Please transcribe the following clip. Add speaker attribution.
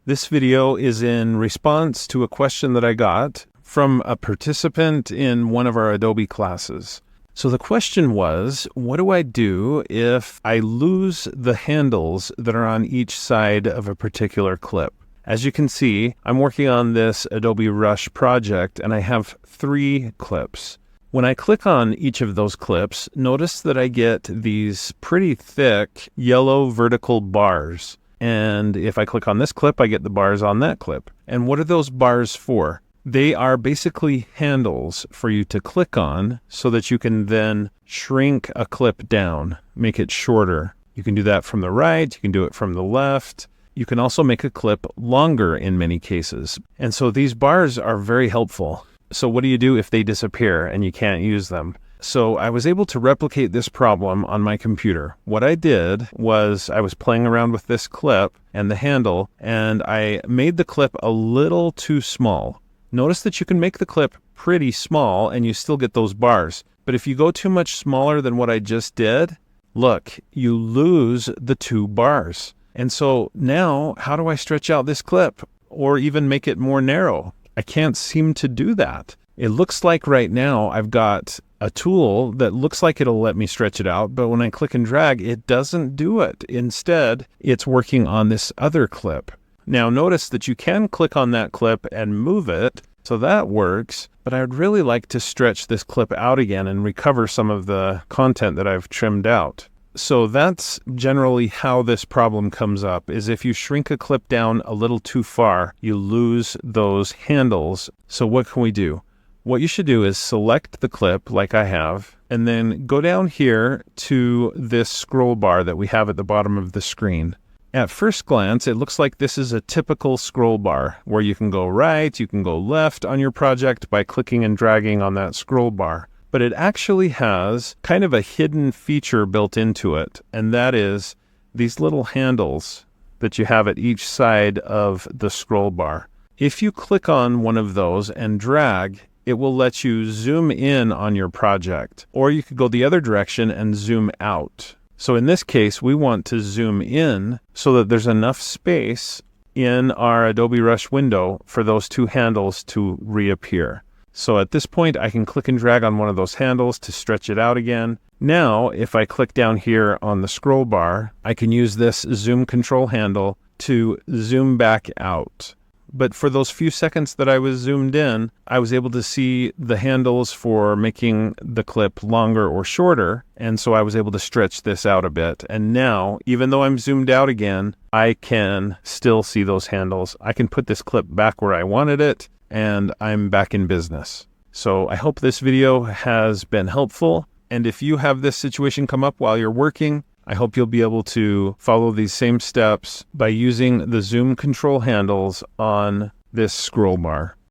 Speaker 1: This video is in response to a question that I got from a participant in one of our Adobe classes. So the question was, what do I do if I lose the handles that are on each side of a particular clip? As you can see, I'm working on this Adobe Rush project and I have 3 clips. When I click on each of those clips, notice that I get these pretty thick yellow vertical bars. And if I click on this clip, I get the bars on that clip. And what are those bars for? They are basically handles for you to click on so that you can then shrink a clip down, make it shorter. You can do that from the right, you can do it from the left. You can also make a clip longer in many cases. And so these bars are very helpful. So what do you do if they disappear and you can't use them? So I was able to replicate this problem on my computer. What I did was I was playing around with this clip and the handle, and I made the clip a little too small. Notice that you can make the clip pretty small and you still get those bars. But if you go too much smaller than what I just did, look, you lose the 2 bars. And so now, how do I stretch out this clip or even make it more narrow? I can't seem to do that. It looks like right now I've got a tool that looks like it'll let me stretch it out, but when I click and drag, it doesn't do it. Instead, it's working on this other clip. Now notice that you can click on that clip and move it, so that works, but I'd really like to stretch this clip out again and recover some of the content that I've trimmed out. So that's generally how this problem comes up, is if you shrink a clip down a little too far, you lose those handles. So what can we do? What you should do is select the clip like I have, and then go down here to this scroll bar that we have at the bottom of the screen. At first glance, it looks like this is a typical scroll bar where you can go right, you can go left on your project by clicking and dragging on that scroll bar. But it actually has kind of a hidden feature built into it, and that is these little handles that you have at each side of the scroll bar. If you click on one of those and drag, it will let you zoom in on your project, or you could go the other direction and zoom out. So in this case, we want to zoom in so that there's enough space in our Adobe Rush window for those 2 handles to reappear. So at this point, I can click and drag on one of those handles to stretch it out again. Now, if I click down here on the scroll bar, I can use this zoom control handle to zoom back out. But for those few seconds that I was zoomed in, I was able to see the handles for making the clip longer or shorter. And so I was able to stretch this out a bit. And now, even though I'm zoomed out again, I can still see those handles. I can put this clip back where I wanted it, and I'm back in business. So I hope this video has been helpful. And if you have this situation come up while you're working, I hope you'll be able to follow these same steps by using the zoom control handles on this scroll bar.